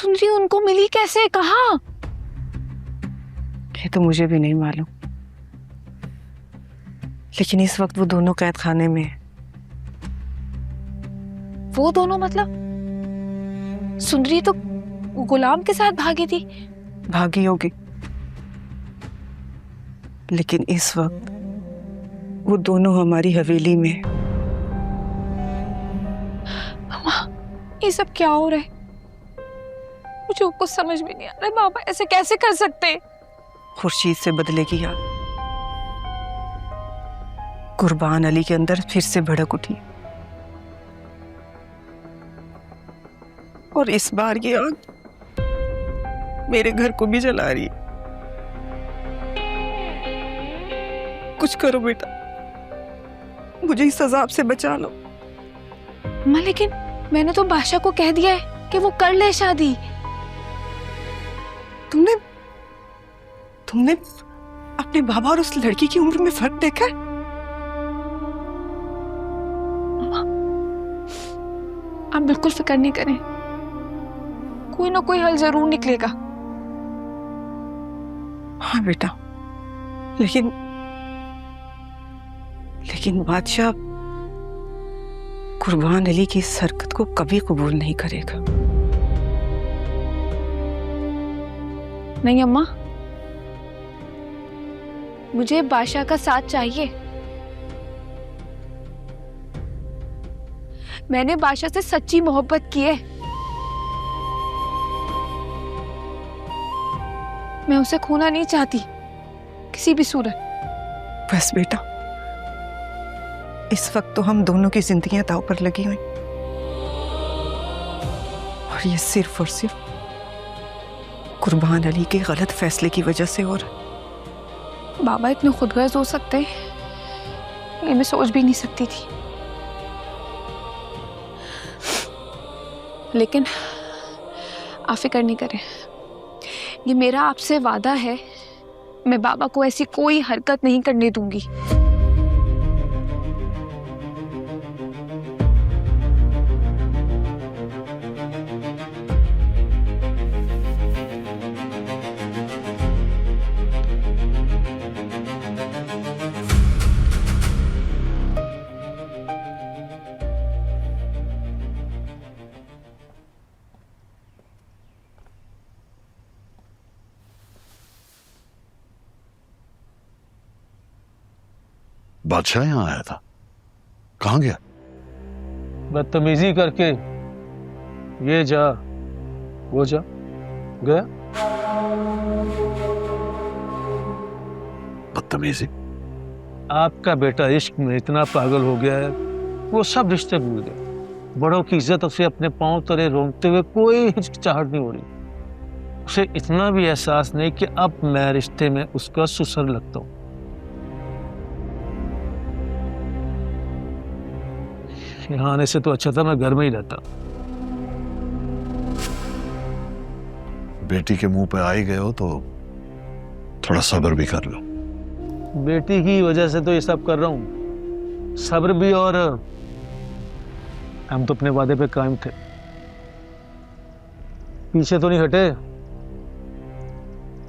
सुंदरी उनको मिली कैसे, कहाँ? ये तो मुझे भी नहीं मालूम, लेकिन इस वक्त वो दोनों कैद खाने में है। वो दोनों मतलब? सुंदरी तो गुलाम के साथ भागी थी। भागी होगी, लेकिन इस वक्त वो दोनों हमारी हवेली में है। मामा, ये सब क्या हो रहा है? मुझे कुछ समझ में नहीं आ रहा है। बाबा ऐसे कैसे कर सकते? खुर्शीद से बदले की याद कुर्बान अली के अंदर फिर से भड़क उठी, और इस बार ये आग मेरे घर को भी जला रही है। कुछ करो बेटा, मुझे इस अजाब से बचा लो। माँ लेकिन मैंने तो बादशाह को कह दिया है कि वो कर ले शादी। तुमने तुमने अपने बाबा और उस लड़की की उम्र में फर्क देखा है? आप बिल्कुल फिक्र नहीं करें, कोई ना कोई हल जरूर निकलेगा। हाँ बेटा, लेकिन लेकिन बादशाह कुर्बान अली की इस हरकत को कभी कबूल नहीं करेगा। नहीं अम्मा, मुझे बादशाह का साथ चाहिए। मैंने बादशाह से सच्ची मोहब्बत की है। मैं उसे खोना नहीं चाहती किसी भी सूरत। बस बेटा, इस वक्त तो हम दोनों की जिंदगियां दांव पर लगी हुई, और ये सिर्फ और सिर्फ कुर्बान अली के गलत फैसले की वजह से। और बाबा इतने खुदगर्ज हो सकते हैं, ये मैं सोच भी नहीं सकती थी। लेकिन आप फिक्र नहीं करें, ये मेरा आपसे वादा है, मैं बाबा को ऐसी कोई हरकत नहीं करने दूंगी। बादशाह यहाँ आया था, कहाँ गया? बदतमीजी करके ये जा वो जा गया। बदतमीजी? आपका बेटा इश्क में इतना पागल हो गया है, वो सब रिश्ते भूल गया। बड़ों की इज्जत उसे अपने पांव तले रोंगते हुए कोई हिचकिचाहट नहीं हो रही। उसे इतना भी एहसास नहीं कि अब मैं रिश्ते में उसका सुसर लगता हूँ। यहाँ आने से तो अच्छा था मैं घर में ही रहता। बेटी के मुंह पे आ ही गए हो तो थोड़ा सब्र भी कर लो। बेटी की वजह से तो ये सब कर रहा हूँ, सब्र भी। और हम तो अपने वादे पे कायम थे, पीछे तो नहीं हटे।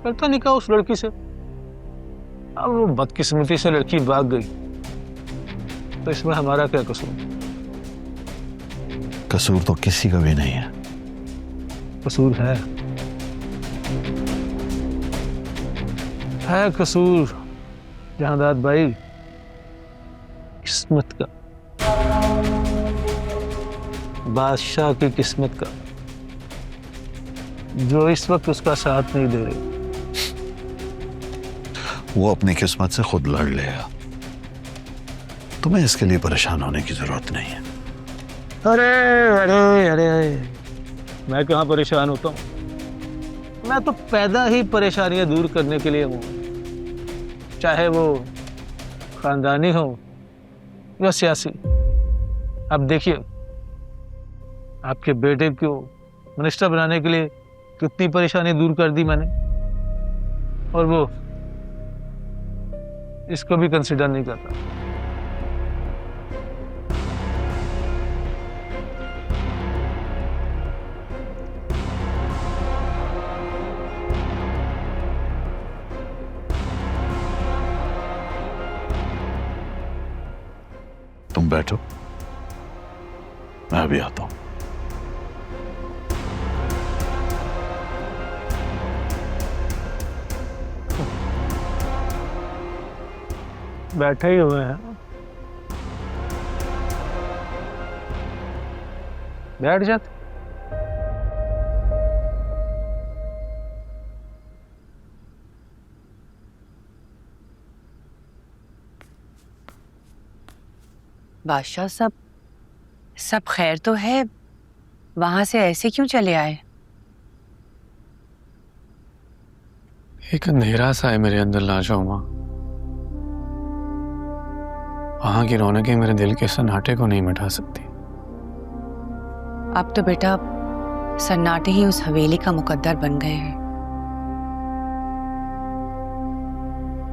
करता निकाह उस लड़की से, अब वो बदकिस्मती से लड़की भाग गई, तो इसमें हमारा क्या कसूर? कसूर तो किसी का भी नहीं है। कसूर है कसूर जहांदाद भाई, किस्मत का, बादशाह की किस्मत का, जो इस वक्त उसका साथ नहीं दे रही। वो अपनी किस्मत से खुद लड़ लेगा, तुम्हें इसके लिए परेशान होने की जरूरत नहीं है। अरे अरे अरे मैं कहाँ परेशान होता हूँ? मैं तो पैदा ही परेशानियां दूर करने के लिए हूँ, चाहे वो खानदानी हो या सियासी। अब देखिए, आपके बेटे को मिनिस्टर बनाने के लिए कितनी परेशानी दूर कर दी मैंने, और वो इसको भी कंसिडर नहीं करता। बैठो, मैं अभी आता हूं। बैठे ही हुए हैं, बैठ जाते। बादशाह, सब सब खैर तो है? वहां से ऐसे क्यों चले आए? एक अंधेरा सा है मेरे अंदर लाजो माँ। वहां की रौनकें मेरे दिल के सन्नाटे को नहीं मिटा सकती। अब तो बेटा सन्नाटे ही उस हवेली का मुकद्दर बन गए हैं।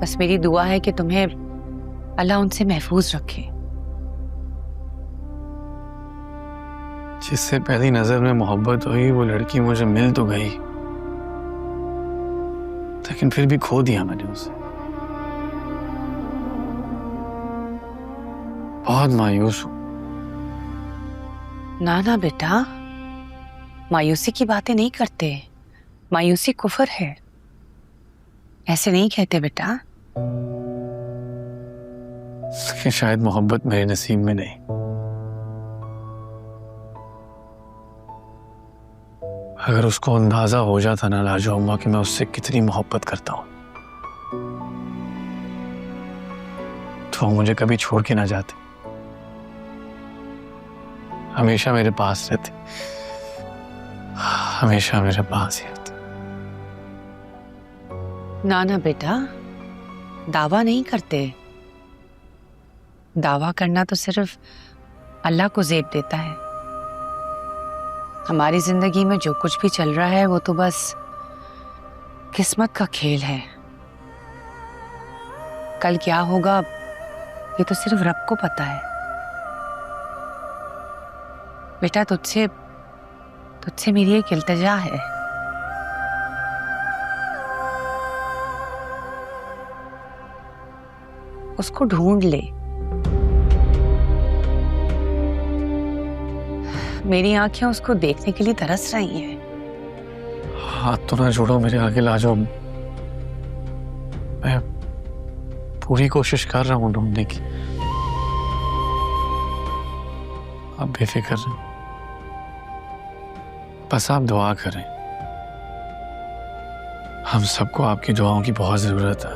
बस मेरी दुआ है कि तुम्हें अल्लाह उनसे महफूज रखे। जिससे पहली नजर में मोहब्बत हुई वो लड़की मुझे मिल तो गई, लेकिन फिर भी खो दिया मैंने उसे। बहुत मायूस हूं। ना ना बेटा, मायूसी की बातें नहीं करते। मायूसी कुफर है, ऐसे नहीं कहते बेटा। लेकिन शायद मोहब्बत मेरे नसीब में नहीं। अगर उसको अंदाजा हो जाता ना लाजो अम्मा कि मैं उससे कितनी मोहब्बत करता हूं, तो वो मुझे कभी छोड़ के ना जाते, हमेशा मेरे पास रहते, हमेशा मेरे पास ही रहते। ना ना बेटा, दावा नहीं करते। दावा करना तो सिर्फ अल्लाह को ज़ेब देता है। हमारी जिंदगी में जो कुछ भी चल रहा है वो तो बस किस्मत का खेल है। कल क्या होगा ये तो सिर्फ रब को पता है। बेटा तुझसे मेरी एक इल्तिजा है। उसको ढूंढ ले। मेरी आंखें उसको देखने के लिए तरस रही हैं। हाथ तो ना जोड़ो मेरे आगे लाजो। मैं पूरी कोशिश कर रहा हूं ढूंढने की। आप बेफिक्र रहें, बस आप दुआ करें। हम सबको आपकी दुआओं की बहुत जरूरत है।